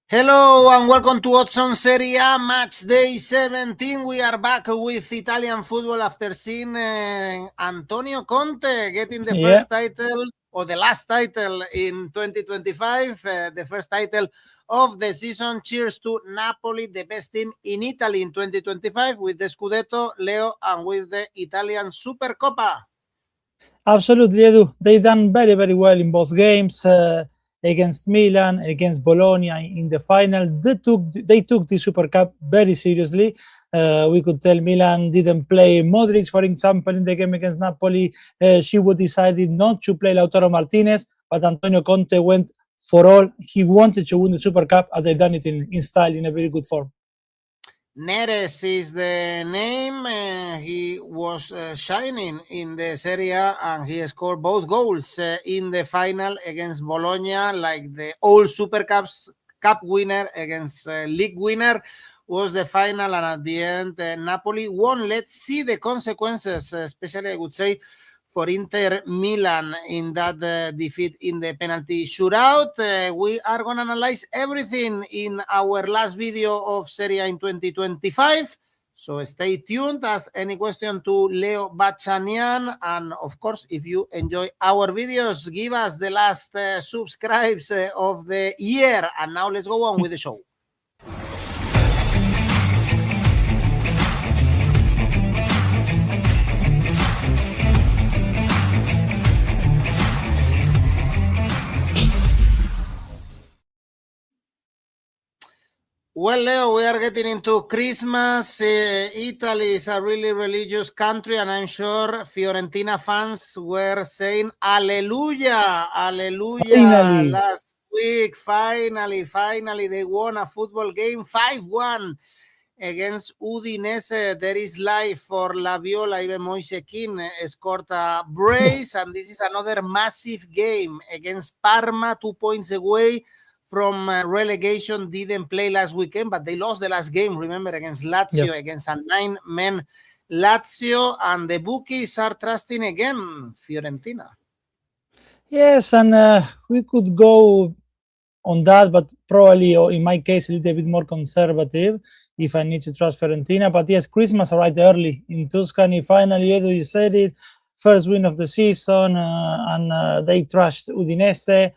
Hello and welcome to Italian Serie A match day 17. We are back with Italian football after seeing Antonio Conte getting the first title or the last title in 2025, the first title of the season. Cheers to Napoli, the best team in Italy in 2025 with the 𝐿𝐴𝐵𝐻𝐵, Leo, and with the Italian Supercoppa. Absolutely, Edu. They done very, very well in both games. Against Milan, against Bologna in the final. They took the Super Cup very seriously. We could tell Milan didn't play Modric, for example, in the game against Napoli. She would decided not to play Lautaro Martinez, but Antonio Conte went for all. He wanted to win the Super Cup, and they done it in style, in a very good form. Neres is the name. He was shining in the Serie A and he scored both goals in the final against Bologna, like the old Super Cup winner against league winner was the final, and at the end Napoli won. Let's see the consequences, especially I would say for Inter Milan in that defeat in the penalty shootout. We are going to analyze everything in our last video of Serie A in 2025. So stay tuned. Ask any question to Leo Bachanian. And of course, if you enjoy our videos, give us the last subscribes of the year. And now let's go on with the show. Well, Leo, we are getting into Christmas. Italy is a really religious country, and I'm sure Fiorentina fans were saying, Alleluia, Alleluia. Finally. Last week, finally, they won a football game 5-1 against Udinese. There is life for 𝐬𝐵𝗻𝗀𝗀, even 𝐿𝐴𝐵𝗀𝗀𝗀 scored a brace, and this is another massive game against Parma, 2 points away from relegation. Didn't play last weekend, but they lost the last game, remember, against Lazio, against a 9-man Lazio, and the bookies are trusting again Fiorentina. Yes, and we could go on that, but probably, or in my case, a little bit more conservative if I need to trust Fiorentina. But yes, Christmas arrived early in Tuscany. Finally, Edu, you said it, first win of the season, and they trashed Udinese,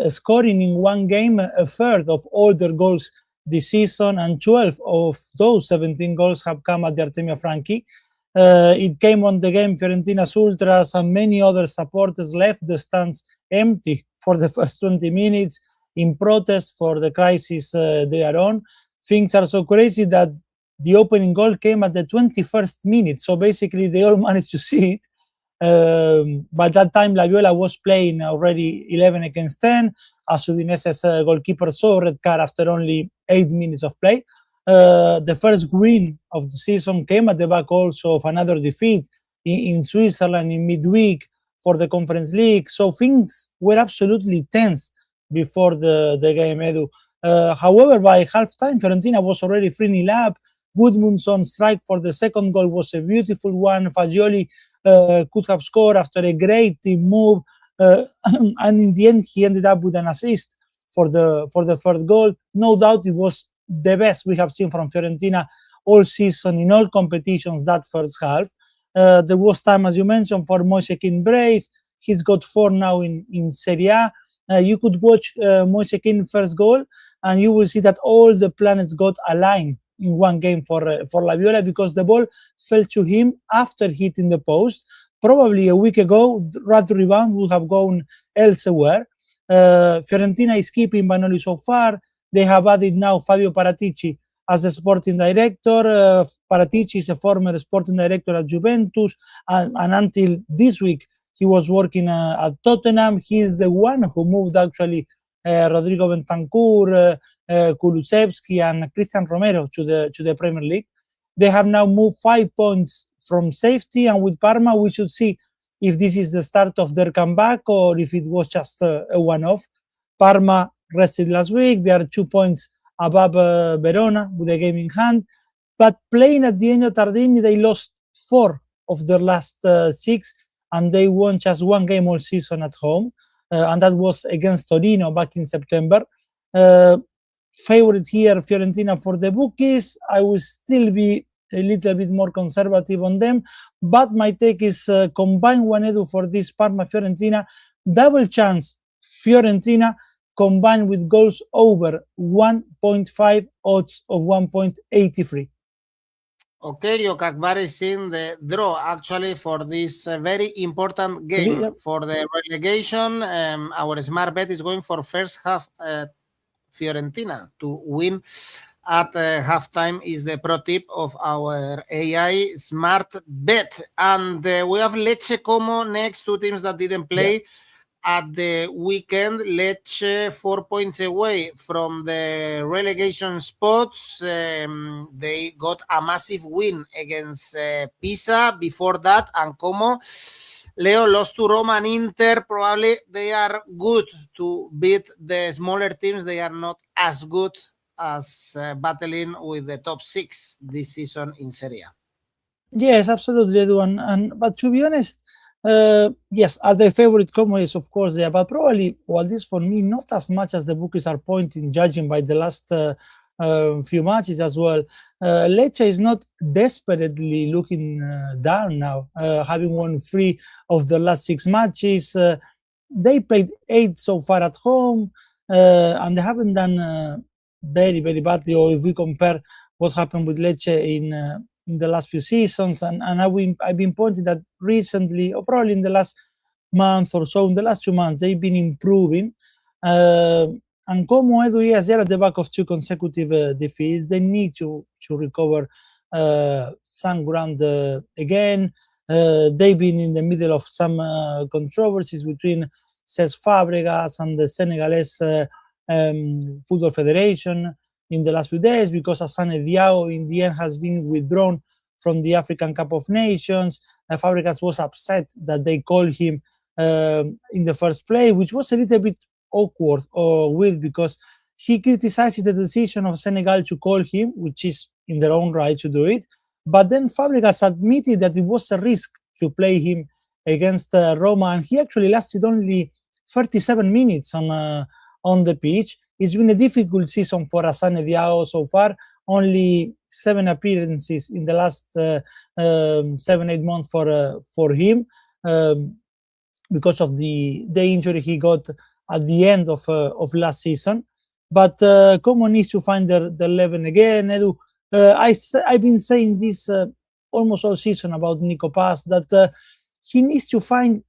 scoring in one game a third of all their goals this season, and 12 of those 17 goals have come at the Artemio Franchi. It came on the game. Fiorentina's ultras and many other supporters left the stands empty for the first 20 minutes in protest for the crisis they are on. Things are so crazy that the opening goal came at the 21st minute, so basically they all managed to see it. By that time, 𝐿𝐵𝗻𝗀𝗀 was playing already 11 against 10, as Udinese's goalkeeper saw red card after only 8 minutes of play. The first win of the season came at the back also of another defeat in Switzerland in midweek for the Conference League, so things were absolutely tense before the game, Edu. However, by halftime, Fiorentina was already 3-0 up. Gudmundsson strike for the second goal was a beautiful one. Fagioli could have scored after a great team move, and in the end, he ended up with an assist for the third goal. No doubt, it was the best we have seen from Fiorentina all season in all competitions. That first half, there was time, as you mentioned, for 𝐿𝐴𝐵𝗀𝗀𝗀𝗀. Brace. He's got 4 now in Serie A. You could watch 𝐿𝐴𝐵𝗀𝗀𝗀𝗀 first goal, and you will see that all the planets got aligned in one game for 𝐿𝐵𝗀𝗀𝗀𝗀, because the ball fell to him after hitting the post. Probably a week ago, that rebound would have gone elsewhere. Fiorentina is keeping Vanoli so far. They have added now Fabio Paratici as a sporting director. Paratici is a former sporting director at Juventus, and until this week, he was working at Tottenham. He's the one who moved actually Rodrigo Bentancur, Kulusevski, and Christian Romero to the Premier League. They have now moved 5 points from safety, and with Parma, we should see if this is the start of their comeback or if it was just a one-off. Parma rested last week. They are 2 points above Verona with a game in hand, but playing at the Ennio Tardini, they lost 4 of their last 6, and they won just 1 game all season at home, and that was against Torino back in September. favorite here, Fiorentina, for the bookies. I will still be a little bit more conservative on them, but my take is combine one Edu for this Parma Fiorentina double chance. Fiorentina combined with goals over 1.5, odds of 1.83. Okay, 𝐿𝐿𝐴𝐵𝐷𝗀𝗏 is in the draw actually for this very important game. Yep. For the relegation. Our smart bet is going for first half Fiorentina to win at halftime is the pro tip of our AI smart bet. And we have Lecce Como next, two teams that didn't play at the weekend. Lecce 4 points away from the relegation spots. They got a massive win against Pisa before that, and Como Leo lost to Roma and Inter. Probably they are good to beat the smaller teams. They are not as good as battling with the top 6 this season in Serie A. Yes, absolutely, Edu. But to be honest, yes, are they favorite? Como is, of course, they are, but probably, well, this for me, not as much as the bookies are pointing, judging by the last few matches as well. Lecce is not desperately looking down now, having won 3 of the last 6 matches. They played 8 so far at home, and they haven't done very, very badly. Or if we compare what happened with Lecce in the last few seasons, and I've been pointing that recently, or probably in the last month or so, in the last 2 months, they've been improving. And Como Edu, yes, they're at the back of 2 consecutive defeats. They need to recover some ground again. They've been in the middle of some controversies between Cesc Fabregas and the Senegalese Football Federation in the last few days, because 𝐿𝐴𝐵𝐷𝗀𝗏 in the end has been withdrawn from the African Cup of Nations. Fabregas was upset that they called him in the first place, which was a little bit awkward or weird, because he criticizes the decision of Senegal to call him, which is in their own right to do it. But then Fabregas admitted that it was a risk to play him against Roma, and he actually lasted only 37 minutes on the pitch. It's been a difficult season for 𝐿𝐴𝐵𝐷𝗀𝗏 so far. Only 7 appearances in the last 7-8 months for him, because of the injury he got at the end of last season. But Como needs to find the level again. Edu, I've been saying this almost all season about 𝐿𝐴𝐵𝐷𝗀𝗏, that he needs to find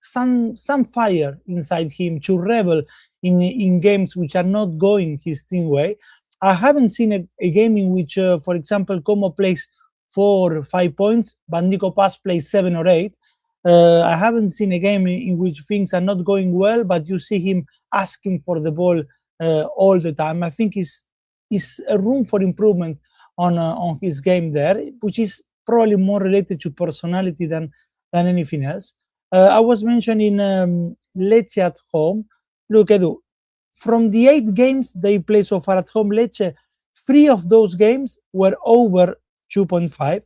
some fire inside him to revel in games which are not going his team way. I haven't seen a game in which, for example, Como plays 4 or 5 points, but 𝐿𝐴𝐵𝐷𝗀𝗏 plays 7 or 8. I haven't seen a game in which things are not going well, but you see him asking for the ball all the time. I think is a room for improvement on his game there, which is probably more related to personality than anything else. I was mentioning Lecce at home. Look, Edu, from the 8 games they play so far at home, Lecce, 3 of those games were over 2.5,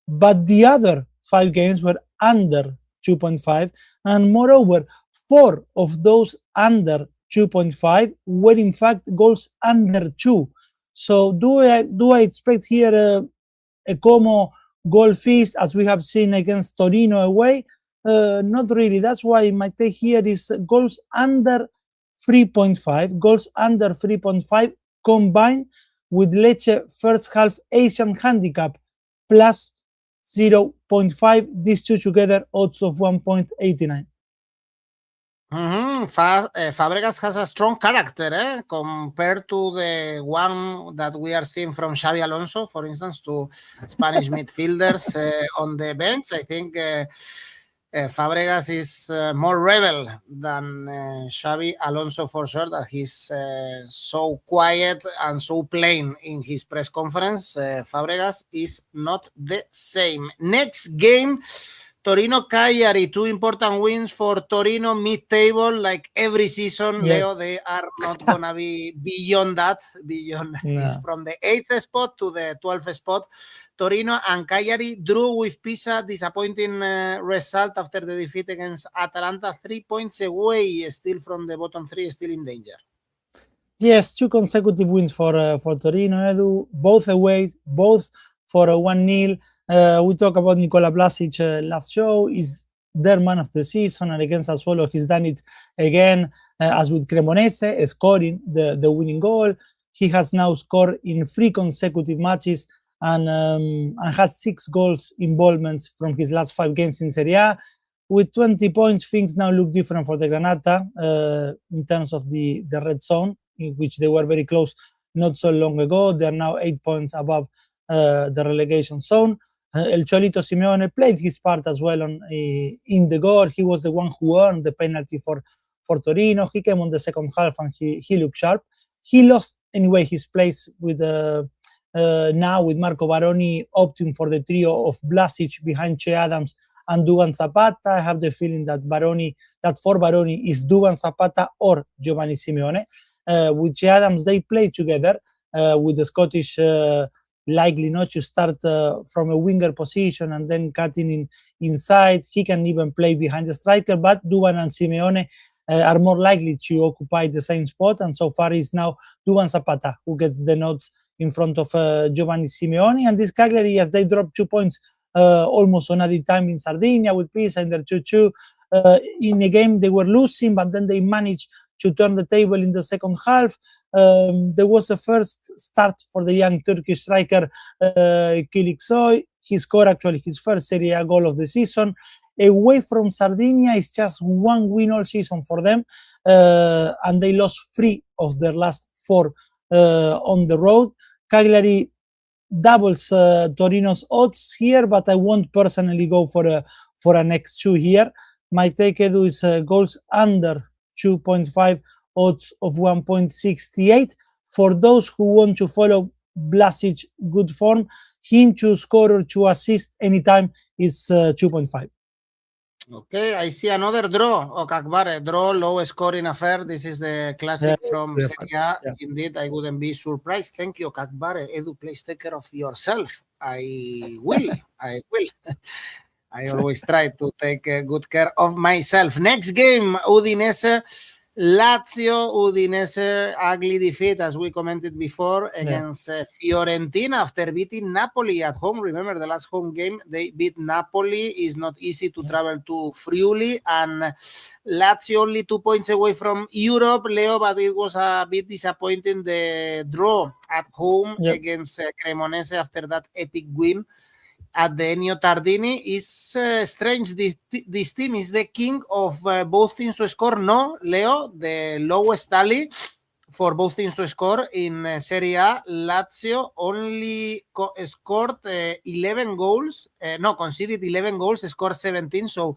but the other 5 games were under 2.5, and moreover, 4 of those under 2.5 were in fact goals under 2. So do I expect here a Como goal feast as we have seen against Torino away? Not really. That's why my take here is goals under 3.5, goals under 3.5 combined with Lecce first half Asian handicap plus 0.5. These two together, odds of 1.89. Fabregas has a strong character compared to the one that we are seeing from Xabi Alonso, for instance, to Spanish midfielders on the bench. I think Fabregas is more rebel than Xabi Alonso, for sure, that he's so quiet and so plain in his press conference. Fabregas is not the same. Next game, Torino Cagliari, 2 important wins for Torino, mid-table, like every season. Yeah. Leo, they are not gonna be beyond that. It's from the 8th spot to the 12th spot. Torino and Cagliari drew with Pisa, disappointing result after the defeat against Atalanta, 3 points away, still from the bottom 3, still in danger. Yes, 2 consecutive wins for Torino, Edu, both away, both for a 1-0. We talk about 𝗀𝗏𝗀𝗏 last show. Is their man of the season, and against Sassuolo, he's done it again, as with Cremonese, scoring the winning goal. He has now scored in 3 consecutive matches and has 6 goals involvements from his last 5 games in Serie A. With 20 points, things now look different for the Granata in terms of the red zone, in which they were very close not so long ago. They are now 8 points above the relegation zone. 𝐜𝐿 played his part as well in the goal. He was the one who earned the penalty for Torino. He came on the second half and he looked sharp. He lost anyway his place with now with Marco Baroni opting for the trio of 𝗏𝗏𝗀𝗏 behind Che Adams and 𝐷uvan Zapata. I have the feeling that for Baroni is 𝐷uvan Zapata or Giovanni Simeone. With Che Adams, they play together with the Scottish likely not to start from a winger position and then cutting inside. He can even play behind the striker, but 𝐷uvan and Simeone are more likely to occupy the same spot, and so far is now 𝐷uvan Zapata who gets the nods in front of Giovanni Simeone. And this Cagliari, as they dropped 2 points almost on added time in Sardinia with Pisa in their 2-2 in a game they were losing, but then they managed to turn the table in the second half. There was a first start for the young Turkish striker 𝗀𝐿𝐶𝐿. He scored actually his first Serie A goal of the season. Away from Sardinia, it's just 1 win all season for them, and they lost 3 of their last 4 on the road. Cagliari doubles Torino's odds here, but I won't personally go for an 𝑋𝐿 here. My take, Edu, is goals under 2.5, odds of 1.68. For those who want to follow 𝗏𝗏𝗀𝗏 good form, him to score or to assist anytime is 2.5. Okay, I see another draw. 𝐿𝐴𝐾𝐵𝒃, draw, low scoring affair. This is the classic from Serie A. Yeah. Indeed, I wouldn't be surprised. Thank you, 𝐵𝐾𝐵𝒃. Edu, please take care of yourself. I will. I will. I always try to take good care of myself. Next game, Udinese, Lazio. Udinese, ugly defeat, as we commented before, against Fiorentina after beating Napoli at home. Remember, the last home game, they beat Napoli. It's not easy to travel to Friuli. And Lazio only 2 points away from Europe, Leo, but it was a bit disappointing, the draw at home against Cremonese after that epic win at the Ennio Tardini. Is strange. This team is the king of both teams to score. No, Leo, the lowest tally for both teams to score in Serie A. Lazio only scored 11 goals. Conceded 11 goals, scored 17. So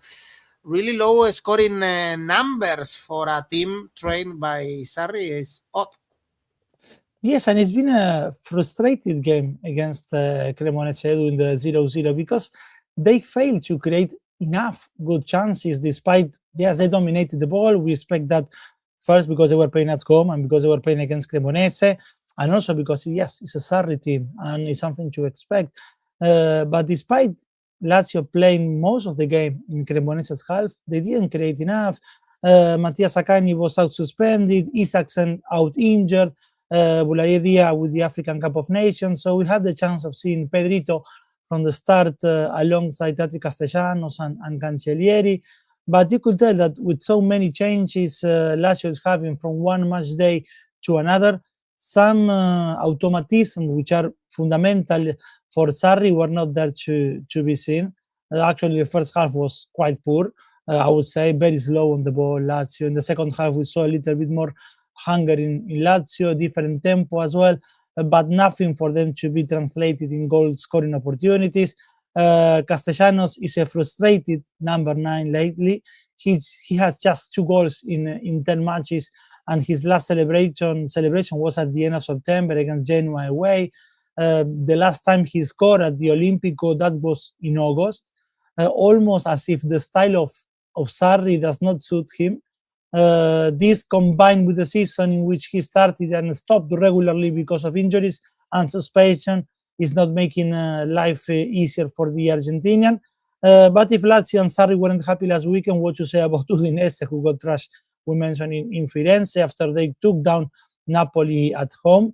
really low scoring numbers for a team trained by Sarri is odd. Yes, and it's been a frustrated game against Cremonese in the 0-0 because they failed to create enough good chances despite, yes, they dominated the ball. We expect that first because they were playing at home and because they were playing against Cremonese, and also because, yes, it's a Sarri team and it's something to expect. But despite Lazio playing most of the game in Cremonese's half, they didn't create enough. Mattias Akanji was out suspended, Isaacsen out injured, Boulaye Dia with the African Cup of Nations. So we had the chance of seeing Pedrito from the start alongside Tati Castellanos and Cancellieri. But you could tell that with so many changes Lazio is having from one match day to another, some automatism which are fundamental for Sarri were not there to be seen. Actually, the first half was quite poor. I would say very slow on the ball, Lazio. In the second half, we saw a little bit more hunger in Lazio, different tempo as well, but nothing for them to be translated in goal scoring opportunities. Castellanos is a frustrated number 9 lately. He has just 2 goals in 10 matches, and his last celebration was at the end of September against Genoa away. The last time he scored at the Olimpico, that was in August, almost as if the style of Sarri does not suit him. This combined with the season in which he started and stopped regularly because of injuries and suspension is not making life easier for the Argentinian. But if Lazio and Sarri weren't happy last weekend, what to say about Udinese, who got trashed, we mentioned in Firenze, after they took down Napoli at home.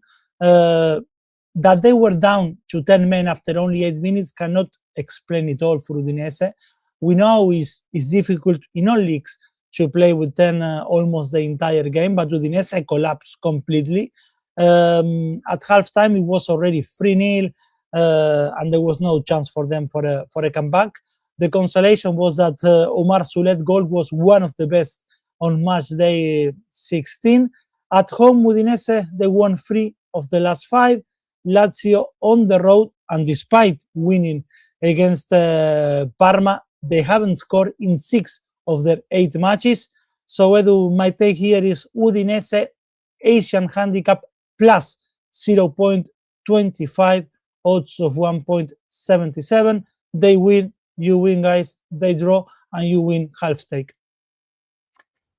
That they were down to 10 men after only 8 minutes cannot explain it all for Udinese. We know it's difficult in all leagues to play with 10 almost the entire game, but Udinese collapsed completely. At halftime, it was already 3-0, and there was no chance for them for a comeback. The consolation was that 𝗀𝗲𝗀𝗀'�𝗀 goal was one of the best on match day 16. At home, Udinese, they won 3 of the last 5. Lazio on the road, and despite winning against Parma, they haven't scored in 6 of their 8 matches. So Edu, my take here is Udinese Asian handicap plus 0.25, odds of 1.77. They win, you win, guys. They draw, and you win half stake.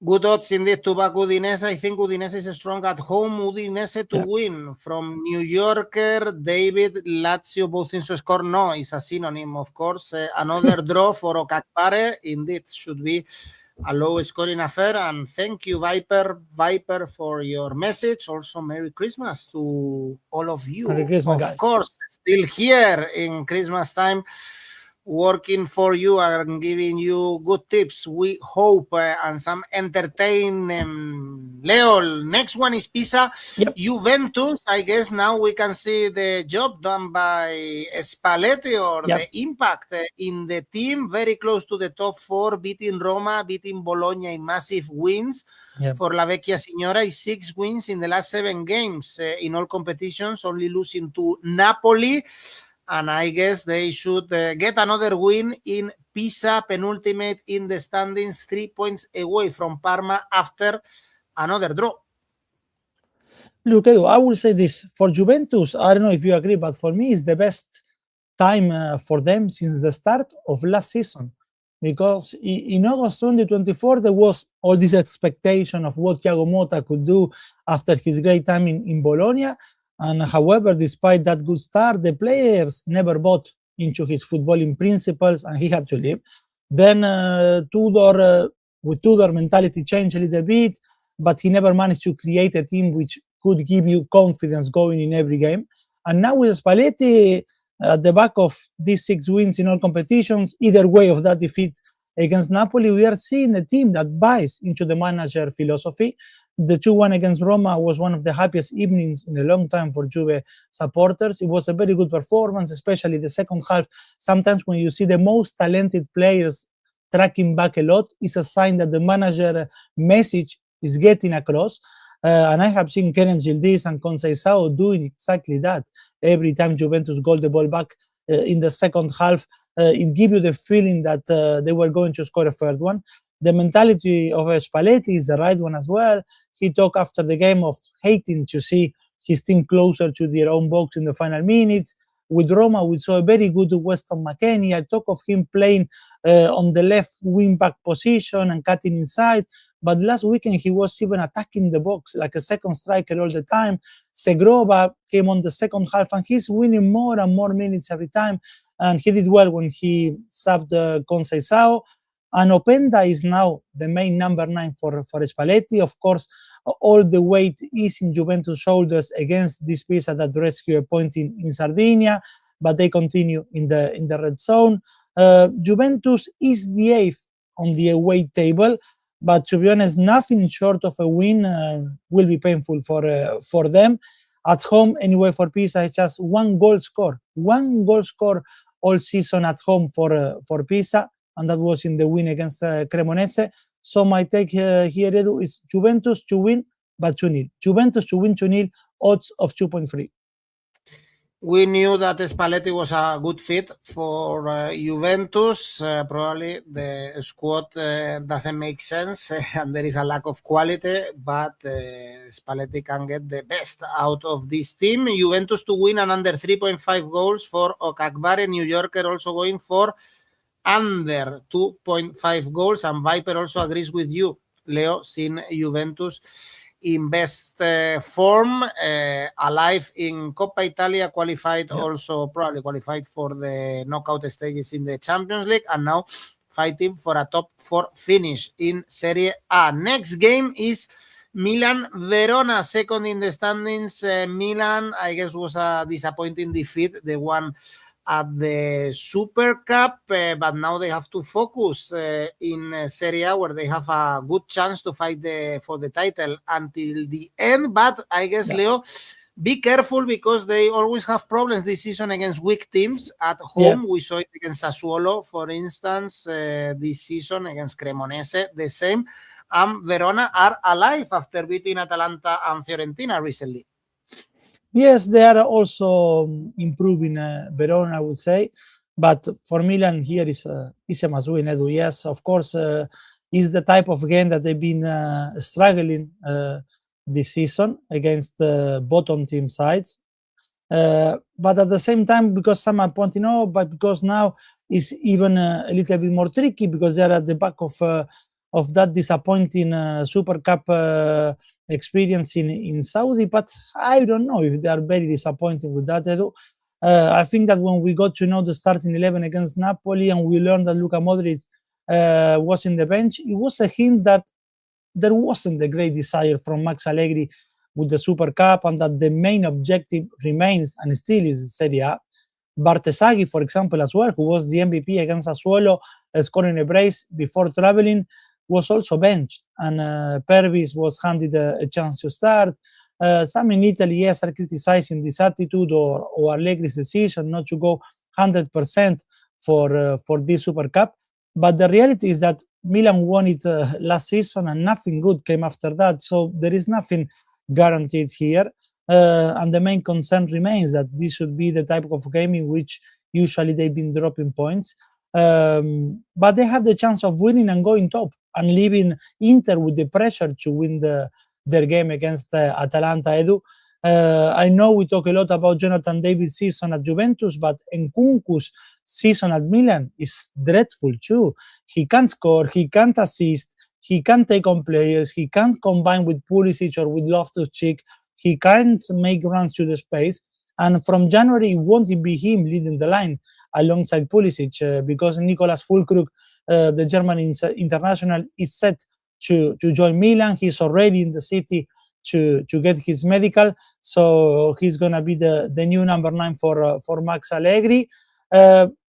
Good odds indeed to back Udinese. I think Udinese is strong at home. Udinese to win. From New Yorker, David, Lazio, both teams to score. No, it's a synonym, of course. Another draw for 𝐻𝐿𝐴. Indeed, should be a low-scoring affair. And thank you, Viper, for your message. Also, Merry Christmas to all of you. Merry Christmas, of guys. course, still here in Christmas time, working for you and giving you good tips, we hope, and some entertainment. Leo, next one is Pisa. Yep. Juventus. I guess now we can see the job done by Spalletti, or the impact in the team. Very close to the top 4, beating Roma, beating Bologna in massive wins. For 𝗲𝗵𝐾𝐿, 6 wins in the last 7 games in all competitions, only losing to Napoli. And I guess they should get another win in Pisa, penultimate in the standings, 3 points away from Parma after another draw. Look, Edu, I will say this. For Juventus, I don't know if you agree, but for me, it's the best time for them since the start of last season. Because in August 2024, there was all this expectation of what 𝐜𝐭𝐴 could do after his great time in Bologna. And however, despite that good start, the players never bought into his footballing principles, and he had to leave. Then with Tudor, mentality changed a little bit, but he never managed to create a team which could give you confidence going in every game. And now with Spalletti, at the back of these 6 wins in all competitions, either way of that defeat against Napoli, we are seeing a team that buys into the manager philosophy. The 2-1 against Roma was one of the happiest evenings in a long time for Juve supporters. It was a very good performance, especially the second half. Sometimes when you see the most talented players tracking back a lot, it's a sign that the manager message is getting across. And I have seen 𝐜𝐴𝐳𝐧𝐧𝐞𝐜𝐭𝐞𝐝 doing exactly that. Every time Juventus got the ball back in the second half, it gives you the feeling that they were going to score a third one. The mentality of Spalletti is the right one as well. He talked after the game of hating to see his team closer to their own box in the final minutes. With Roma, we saw a very good Weston McKennie. I talk of him playing on the left wing-back position and cutting inside. But last weekend, he was even attacking the box like a second striker all the time. Segrova came on the second half, and he's winning more and more minutes every time. And he did well when he subbed 𝐶𝐭𝐻𝐿𝐴. And Openda is now the main number 9 for Spalletti. Of course, all the weight is in Juventus' shoulders against this Pisa that rescued a point in Sardinia, but they continue in the red zone. Juventus is the 8th on the away table, but to be honest, nothing short of a win will be painful for them. At home, anyway, for Pisa, it's just 1 goal score. 1 goal score all season at home for Pisa, and that was in the win against Cremonese. So my take here, Edu, is Juventus to win, but 2-0. Juventus to win 2-0, odds of 2.3. We knew that Spalletti was a good fit for Juventus. Probably the squad doesn't make sense and there is a lack of quality, but Spalletti can get the best out of this team. Juventus to win and under 3.5 goals for 𝐻𝐿𝐴. New Yorker also going for under 2.5 goals, and Viper also agrees with you, Leo, seeing Juventus in best form, alive in Coppa Italia, qualified also, probably qualified for the knockout stages in the Champions League, and now fighting for a top 4 finish in Serie A. Next game is Milan, Verona, second in the standings. Milan, I guess, was a disappointing defeat, the one at the Super Cup, but now they have to focus in Serie A, where they have a good chance to fight for the title until the end. But I guess, Leo, be careful, because they always have problems this season against weak teams at home. We saw it against Sassuolo, for instance, this season against Cremonese, the same. Verona are alive after beating Atalanta and Fiorentina recently. Yes, they are also improving, Verona, I would say. But for Milan, here is a must-win, Edu. Yes, of course, is the type of game that they've been struggling this season against the bottom team sides. But at the same time, because some are pointing out, but because now it's even a little bit more tricky, because they're at the back of that disappointing Super Cup experience in Saudi. But I don't know if they are very disappointed with that, Edu. I think that when we got to know the starting 11 against Napoli, and we learned that 𝐿𝐿 was in the bench, it was a hint that there wasn't a great desire from Max Allegri with the Super Cup, and that the main objective remains and still is Serie A. Bartesaghi, for example, as well, who was the MVP against Sassuolo, scoring a brace before traveling, was also benched, and 𝗵𝗵𝗄 was handed a chance to start. Some in Italy, yes, are criticizing this attitude or Allegri's decision not to go 100% for this Super Cup. But the reality is that Milan won it last season, and nothing good came after that. So there is nothing guaranteed here. And the main concern remains that this should be the type of game in which usually they've been dropping points. But they have the chance of winning and going top, and leaving Inter with the pressure to win their game against Atalanta, Edu. I know we talk a lot about Jonathan David's season at Juventus, but 𝐿𝐿𝐿𝐿 season at Milan is dreadful too. He can't score, he can't assist, he can't take on players, he can't combine with 𝗀𝗟𝗄 or with 𝗏𝗏𝗀, he can't make runs to the space. And from January, it won't be him leading the line alongside 𝗀𝗟𝗄, because Nicolas Füllkrug, the German international, is set to join Milan. He's already in the city to get his medical, so he's gonna be the new number 9 for Max Allegri.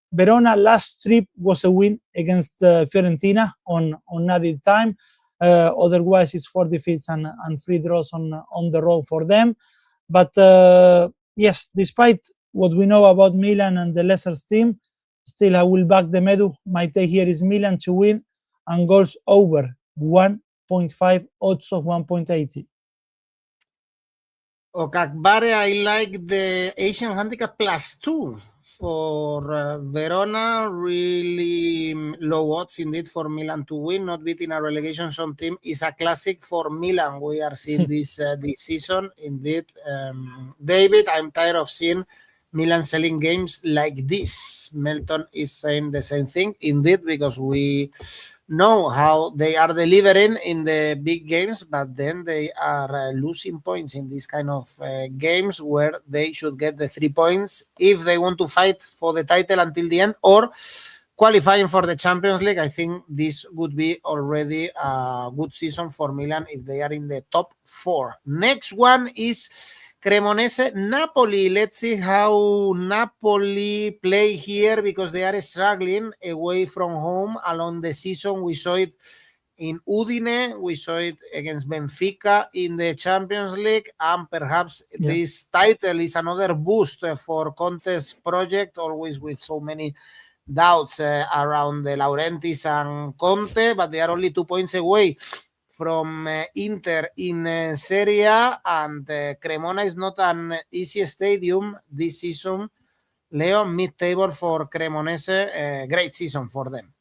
Verona last trip was a win against Fiorentina on added time. Otherwise, it's 4 defeats and 3 draws on the road for them. But yes, despite what we know about Milan and the lesser team, still I will back them, Edu. My take here is Milan to win, and goals over 1.5, odds of 1.80. 𝐿𝐿𝐿, I like the Asian handicap +2 for Verona. Really low odds indeed for Milan to win. Not beating a relegation zone team is a classic for Milan. We are seeing this season indeed. David, I'm tired of seeing Milan selling games like this. Melton is saying the same thing indeed, because we know how they are delivering in the big games, but then they are losing points in these kind of games, where they should get the 3 points if they want to fight for the title until the end, or qualifying for the Champions League. I think this would be already a good season for Milan if they are in the top 4. Next one is Cremonese, Napoli. Let's see how Napoli play here, because they are struggling away from home along the season. We saw it in Udine, we saw it against Benfica in the Champions League, and perhaps this title is another boost for Conte's project, always with so many doubts around the Laurentiis and Conte, but they are only 2 points away from Inter in Serie A, and Cremona is not an easy stadium this season. Leo, mid-table for Cremonese, great season for them.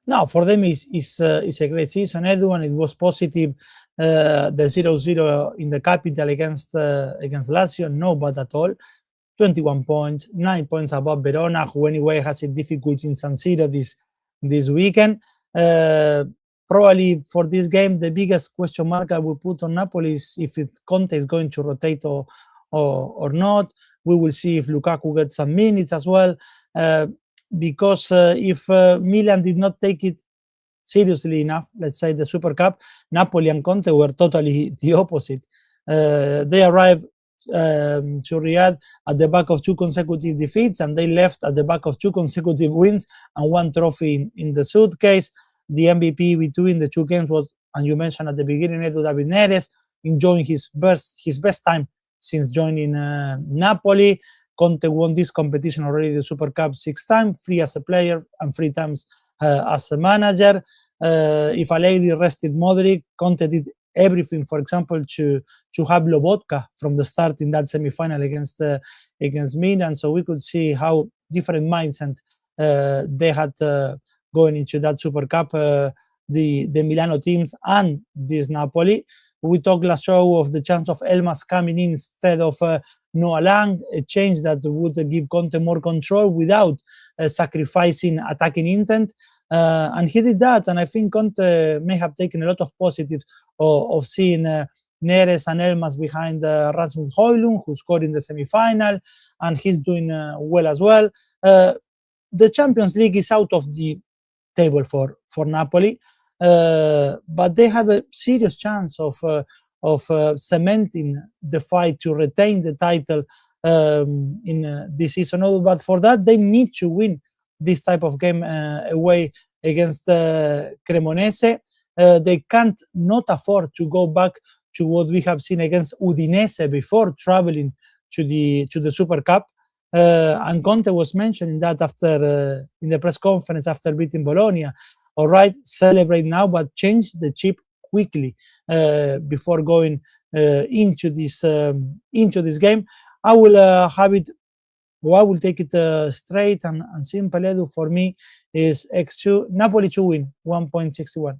No, for them it's a great season, Edu, and it was positive. The 0-0 in the capital against Lazio, no bad at all. 21 points, 9 points above Verona, who anyway has a difficulty in San Siro this weekend. Probably for this game, the biggest question mark I would put on Napoli is if Conte is going to rotate or not. We will see if Lukaku gets some minutes as well. Because if Milan did not take it seriously enough, let's say, the Super Cup. Napoli and Conte were totally the opposite. They arrived to Riyadh at the back of 2 consecutive defeats, and they left at the back of 2 consecutive wins and 1 trophy in the suitcase. The MVP between the 2 games was, and you mentioned at the beginning, David Neres, enjoying his best time since joining Napoli. Conte won this competition already, the Super Cup, 6 times, 3 as a player and 3 times as a manager. If Allegri rested Modric, Conte did everything, for example, to have Lobotka from the start in that semi-final against Milan. So we could see how different mindset they had going into that Super Cup, the Milano teams and this Napoli. We talked last show of the chance of 𝐿𝐵𝐺 coming in instead of Noah Lang, a change that would give Conte more control without sacrificing attacking intent. And he did that, and I think Conte may have taken a lot of positives of seeing Neres and 𝐿𝐵𝐺 behind Rasmus Højlund, who scored in the semi-final, and he's doing well as well. The Champions League is out of the table for Napoli, but they have a serious chance of cementing the fight to retain the title in this season. But for that, they need to win this type of game away against Cremonese. They can't not afford to go back to what we have seen against Udinese before traveling to the Super Cup. And Conte was mentioning that after in the press conference after beating Bologna. All right, celebrate now, but change the chip quickly before going into this game. I will have it. Well, I will take it straight and simple. Edu, for me is 𝐻𝐿𝐴 Napoli to win 1.61.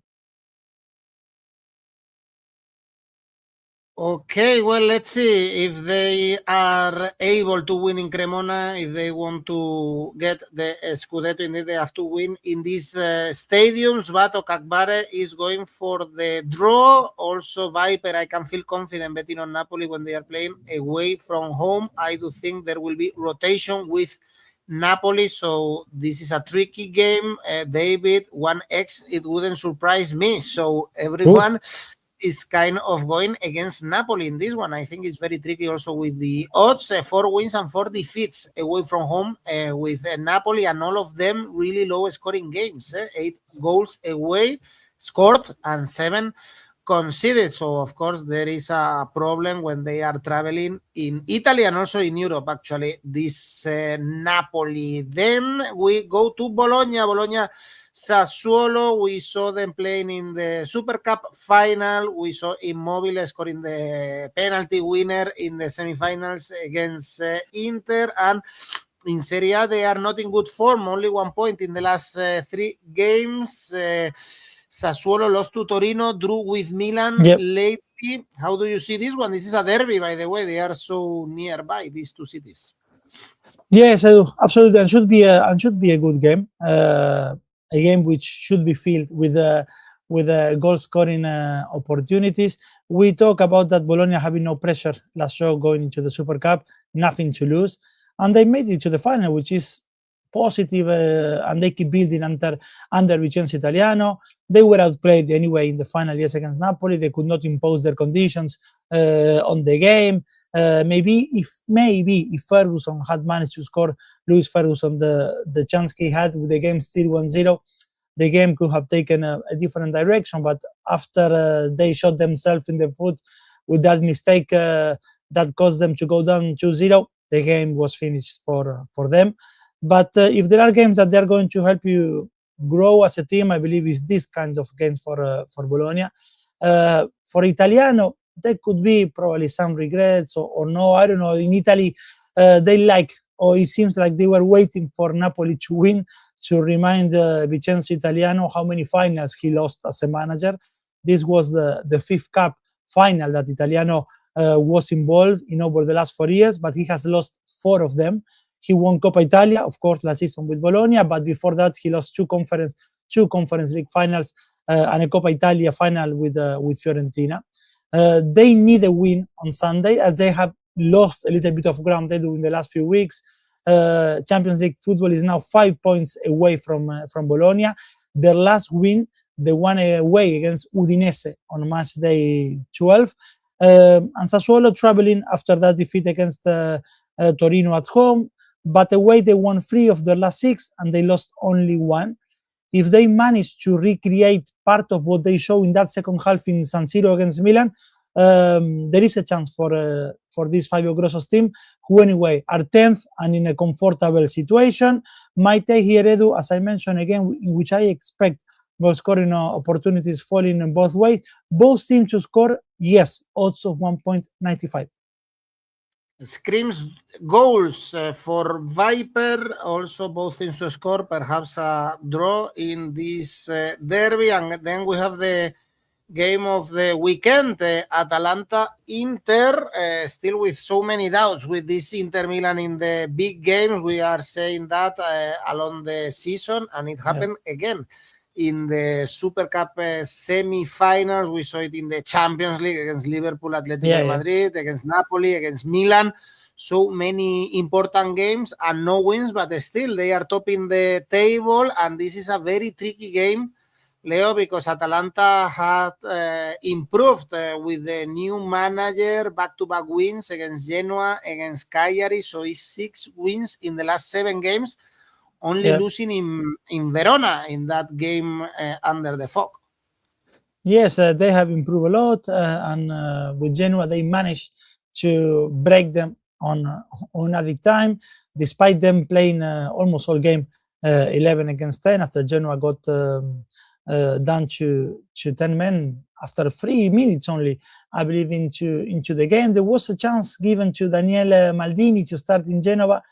Okay, well, let's see if they are able to win in Cremona. If they want to get the Scudetto, indeed they have to win in these stadiums. But 𝐿𝐵𝐺 is going for the draw. Also, Viper, I can feel confident betting on Napoli when they are playing away from home. I do think there will be rotation with Napoli, so this is a tricky game. David, 1x, it wouldn't surprise me. So everyone is kind of going against Napoli in this one. I think it's very tricky also with the odds, 4 wins and 4 defeats away from home with Napoli, and all of them really low scoring games. 8 goals away scored and 7 conceded. So of course there is a problem when they are traveling in Italy and also in Europe, actually, this Napoli. Then we go to Bologna Sassuolo. We saw them playing in the Super Cup final. We saw 𝐿𝐵𝐺 scoring the penalty winner in the semifinals against Inter. And in Serie A, they are not in good form. Only 1 point in the last 3 games. Sassuolo lost to Torino, drew with Milan lately. How do you see this one? This is a derby, by the way. They are so nearby, these 2 cities. Yes, I do. Absolutely, and should be a good game. A game which should be filled with goal scoring opportunities. We talk about that Bologna having no pressure last show going into the Super Cup, nothing to lose, and they made it to the final, which is positive, and they keep building under Vincenzo Italiano. They were outplayed anyway in the final, yes, against Napoli. They could not impose their conditions on the game. Maybe if Ferguson had managed to score, Luis Ferguson, the chance he had with the game still 1-0, the game could have taken a different direction. But after they shot themselves in the foot with that mistake that caused them to go down 2-0, the game was finished for them. But if there are games that they're going to help you grow as a team, I believe is this kind of game for Bologna. For Italiano, there could be probably some regrets or no, I don't know. In Italy, it seems like they were waiting for Napoli to win to remind Vincenzo Italiano how many finals he lost as a manager. This was the 5th cup final that Italiano was involved in over the last 4 years, but he has lost 4 of them. He won Coppa Italia, of course, last season with Bologna, but before that he lost 2 conference league finals and a Coppa Italia final with Fiorentina. They need a win on Sunday, as they have lost a little bit of ground in the last few weeks. Champions League football is now 5 points away from Bologna. Their last win the one away against Udinese on match day 12. And Sassuolo traveling after that defeat against Torino at home, but away they won 3 of their last 6 and they lost only 1. If they manage to recreate part of what they show in that second half in San Siro against Milan, there is a chance for this Fabio Grosso's team, who anyway are 10th and in a comfortable situation. 𝗏𝗏𝗍𝐻𝐸, as I mentioned again, in which I expect goal scoring opportunities falling in both ways. Both teams to score, yes, odds of 1.95. Screams goals for Viper, also both teams to score, perhaps a draw in this derby. And then we have the game of the weekend, Atalanta-Inter, still with so many doubts with this Inter Milan in the big games. We are saying that along the season, and it happened again in the Super Cup semi-finals. We saw it in the Champions League against Liverpool, Atletico de Madrid, against Napoli, against Milan. So many important games and no wins, but still they are topping the table. And this is a very tricky game, Leo, because Atalanta had improved with the new manager, back-to-back wins against Genoa, against Cagliari. So it's 6 wins in the last 7 games, only losing in Verona in that game under the fog. Yes, they have improved a lot, and with Genoa they managed to break them on added time, despite them playing almost all game 11 against 10 after Genoa got down to 10 men after 3 minutes only, I believe, into the game. There was a chance given to Daniele Maldini to start in Genoa,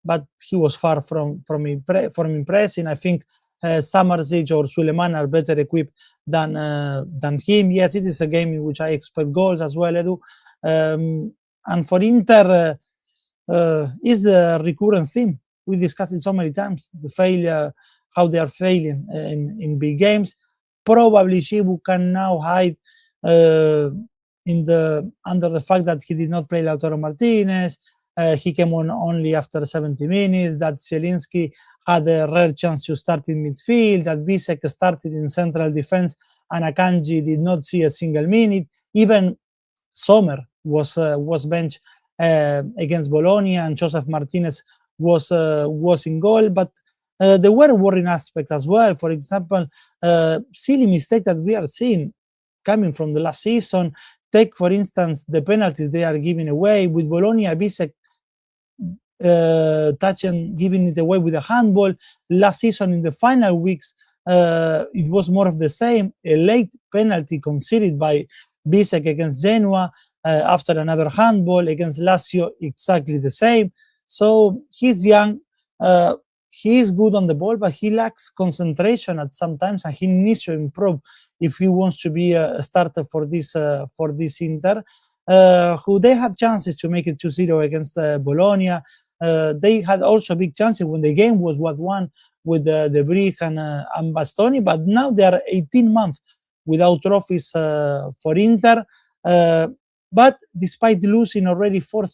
but he was far from impressing. I think 𝗲𝐸𝐴 or Suleiman are better equipped than him. Yes, it is a game in which I expect goals as well, Edu. And for Inter, is the recurrent theme. We discussed it so many times, the failure, how they are failing in big games. Probably 𝐜𝐭𝐴𝐵 can now hide under the fact that he did not play Lautaro Martinez. He came on only after 70 minutes, that Zielinski had a rare chance to start in midfield, that 𝗏𝗏𝗏 started in central defense and 𝐿𝐴𝐭𝐴𝐧𝐧𝐞𝐜 did not see a single minute. Even Sommer was benched against Bologna, and Joseph Martinez was in goal. But there were worrying aspects as well. For example, silly mistake that we are seeing coming from the last season. Take, for instance, the penalties they are giving away. With Bologna, 𝗏𝗏𝗏 touching, giving it away with a handball. Last season, in the final weeks, it was more of the same. A late penalty conceded by 𝗏𝗏𝗏 against Genoa after another handball. Against Lazio, exactly the same. So he's young. He is good on the ball, but he lacks concentration at some times, and he needs to improve if he wants to be a starter for this Inter, who they had chances to make it 2-0 against Bologna. They had also big chances when the game was 1-1 with 𝗏𝗏𝗏 and Bastoni, but now they are 18 months without trophies for Inter. But despite losing already 4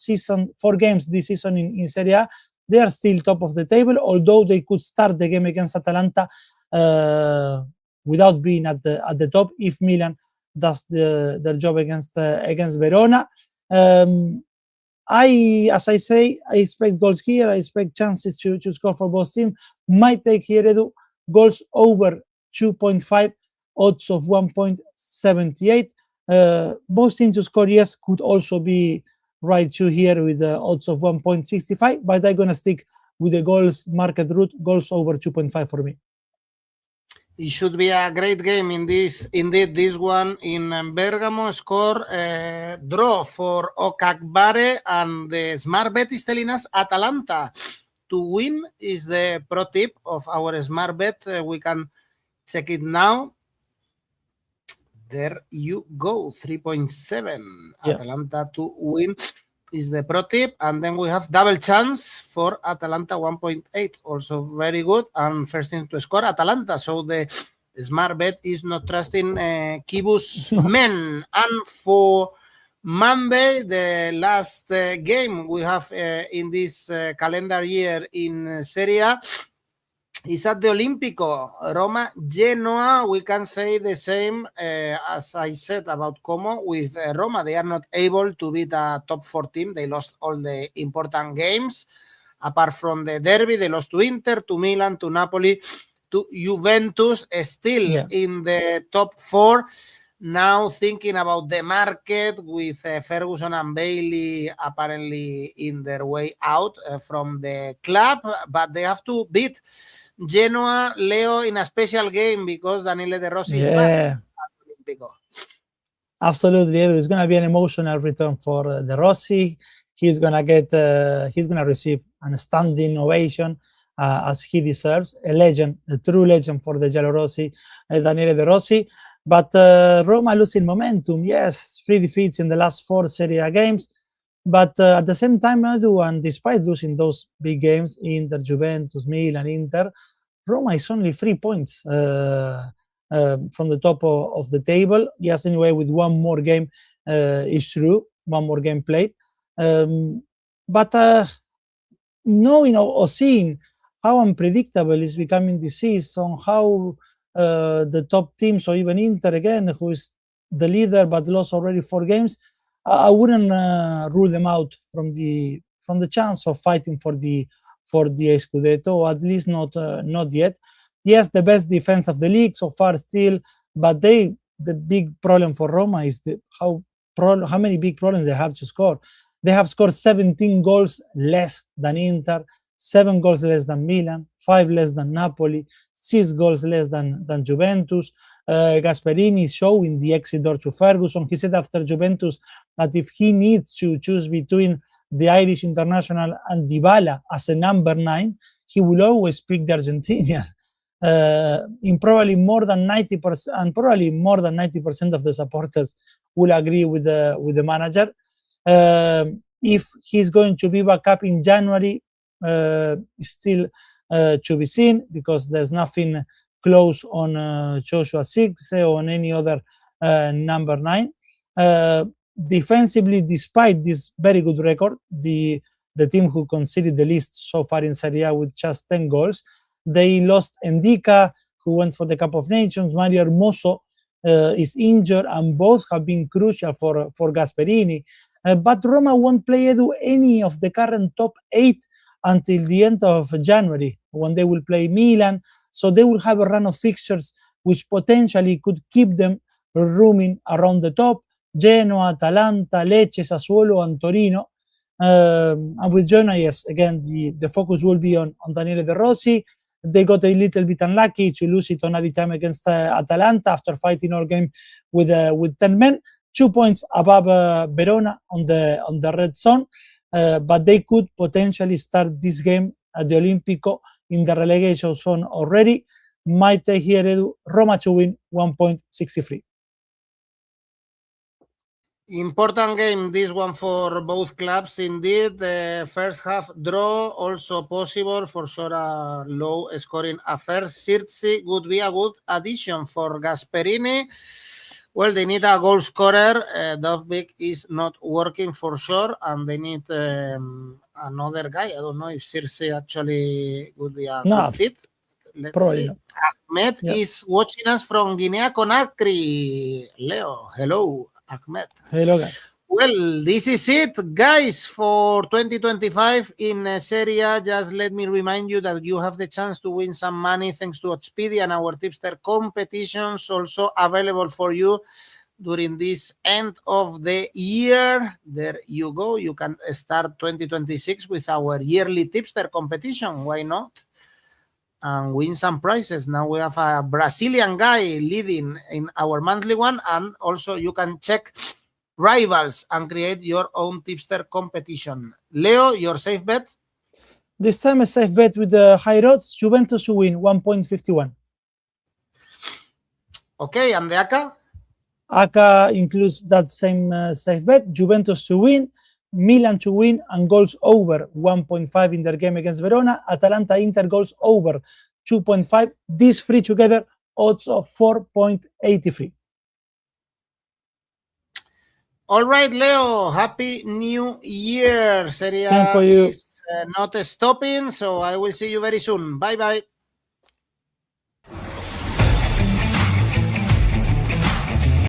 games this season in Serie A, they are still top of the table, although they could start the game against Atalanta without being at the top if Milan does their job against Verona. As I say, I expect goals here. I expect chances to score for both teams. Might take here, Edu, goals over 2.5, odds of 1.78. Both teams to score, yes, could also be right to here with the odds of 1.65, but I'm gonna stick with the goals market route, goals over 2.5 for me. It should be a great game indeed this one in Bergamo. Score draw for 𝗏𝗏𝗏𝗏, and the smart bet is telling us Atalanta to win is the pro tip of our smart bet. We can check it now. There you go, 3.7. Atalanta to win is the pro tip, and then we have double chance for Atalanta 1.8, also very good, and first team to score Atalanta. So the smart bet is not trusting 𝗍𝐵's men. And for Monday, the last game we have in this calendar year in Serie A, is at the Olimpico. Roma, Genoa, we can say the same as I said about Como with Roma. They are not able to beat a top 4 team. They lost all the important games. Apart from the derby, they lost to Inter, to Milan, to Napoli, to Juventus, still in the top 4. Now thinking about the market with Ferguson and Bailey apparently in their way out from the club, but they have to beat Genoa, Leo, in a special game because Daniele De Rossi is back. Absolutely, it's going to be an emotional return for De Rossi. He's going to receive a standing ovation as he deserves. A legend, a true legend for the Giallorossi, Daniele De Rossi. But Roma losing momentum. Yes, 3 defeats in the last 4 Serie A games. But at the same time, Edu, and despite losing those big games, Inter, Juventus, Milan, Inter, Roma is only 3 points from the top of the table. Yes, anyway, with one more game, is true, one more game played. But knowing or seeing how unpredictable is becoming this season, how the top teams, or even Inter again, who is the leader but lost already 4 games, I wouldn't rule them out from the chance of fighting for the 𝐜𝐴 or at least not yet. Yes, the best defense of the league so far still, but the big problem for Roma is how many big problems they have to score. They have scored 17 goals less than Inter, 7 goals less than Milan, 5 less than Napoli, 6 goals less than Juventus. Gasperini is showing the exit door to Ferguson. He said after Juventus that if he needs to choose between the Irish international and 𝗛𝗲𝗏 as a number 9, he will always pick the Argentinian. In probably more than 90%, and probably more than 90% of the supporters will agree with the manager. If he's going to be back up in January, still to be seen, because there's nothing close on 𝐿𝐴𝐵𝐷𝗀𝐿 or on any other number 9. Defensively, despite this very good record, the team who conceded the least so far in Serie A with just 10 goals, they lost 𝗵𝐷𝗀𝐻, who went for the Cup of Nations. Mario Hermoso is injured, and both have been crucial for Gasperini. But Roma won't play any of the current top 8 until the end of January, when they will play Milan. So they will have a run of fixtures which potentially could keep them roaming around the top. Genoa, Atalanta, Lecce, Sassuolo, and Torino. And with Genoa, yes, again, the focus will be on Daniele De Rossi. They got a little bit unlucky to lose it on added time against Atalanta after fighting all game with 10 men. 2 points above Verona on the red zone, but they could potentially start this game at the Olimpico in the relegation zone already. Might take here, Edu, Roma to win 1.63. Important game, this one, for both clubs indeed. The first half draw, also possible, for sure a low scoring affair. 𝗀𝐳𝐵𝐻 would be a good addition for Gasperini. Well, they need a goal scorer. 𝗀𝗏𝗵𝐻 is not working for sure, and they need another guy. I don't know if 𝗀𝐳𝐵𝐻 actually would be a good fit. Let's see. Ahmed is watching us from 𝐻𝐴𝐵𝐻. Leo, hello, Ahmed. Hello, guys. Well, this is it, guys, for 2025 in Serie A. Just let me remind you that you have the chance to win some money thanks to Oddspedia and our tipster competitions, also available for you during this end of the year. There you go. You can start 2026 with our yearly tipster competition. Why not? And win some prizes. Now we have a Brazilian guy leading in our monthly one, and also you can check rivals and create your own tipster competition. Leo, your safe bet? This time a safe bet with the high odds, Juventus to win 1.51. Okay, and the ACCA? ACCA includes that same safe bet, Juventus to win, Milan to win, and goals over 1.5 in their game against Verona. Atalanta Inter goals over 2.5. These three together, odds of 4.83. All right, Leo, happy new year. Serie A is not stopping, so I will see you very soon. Bye-bye.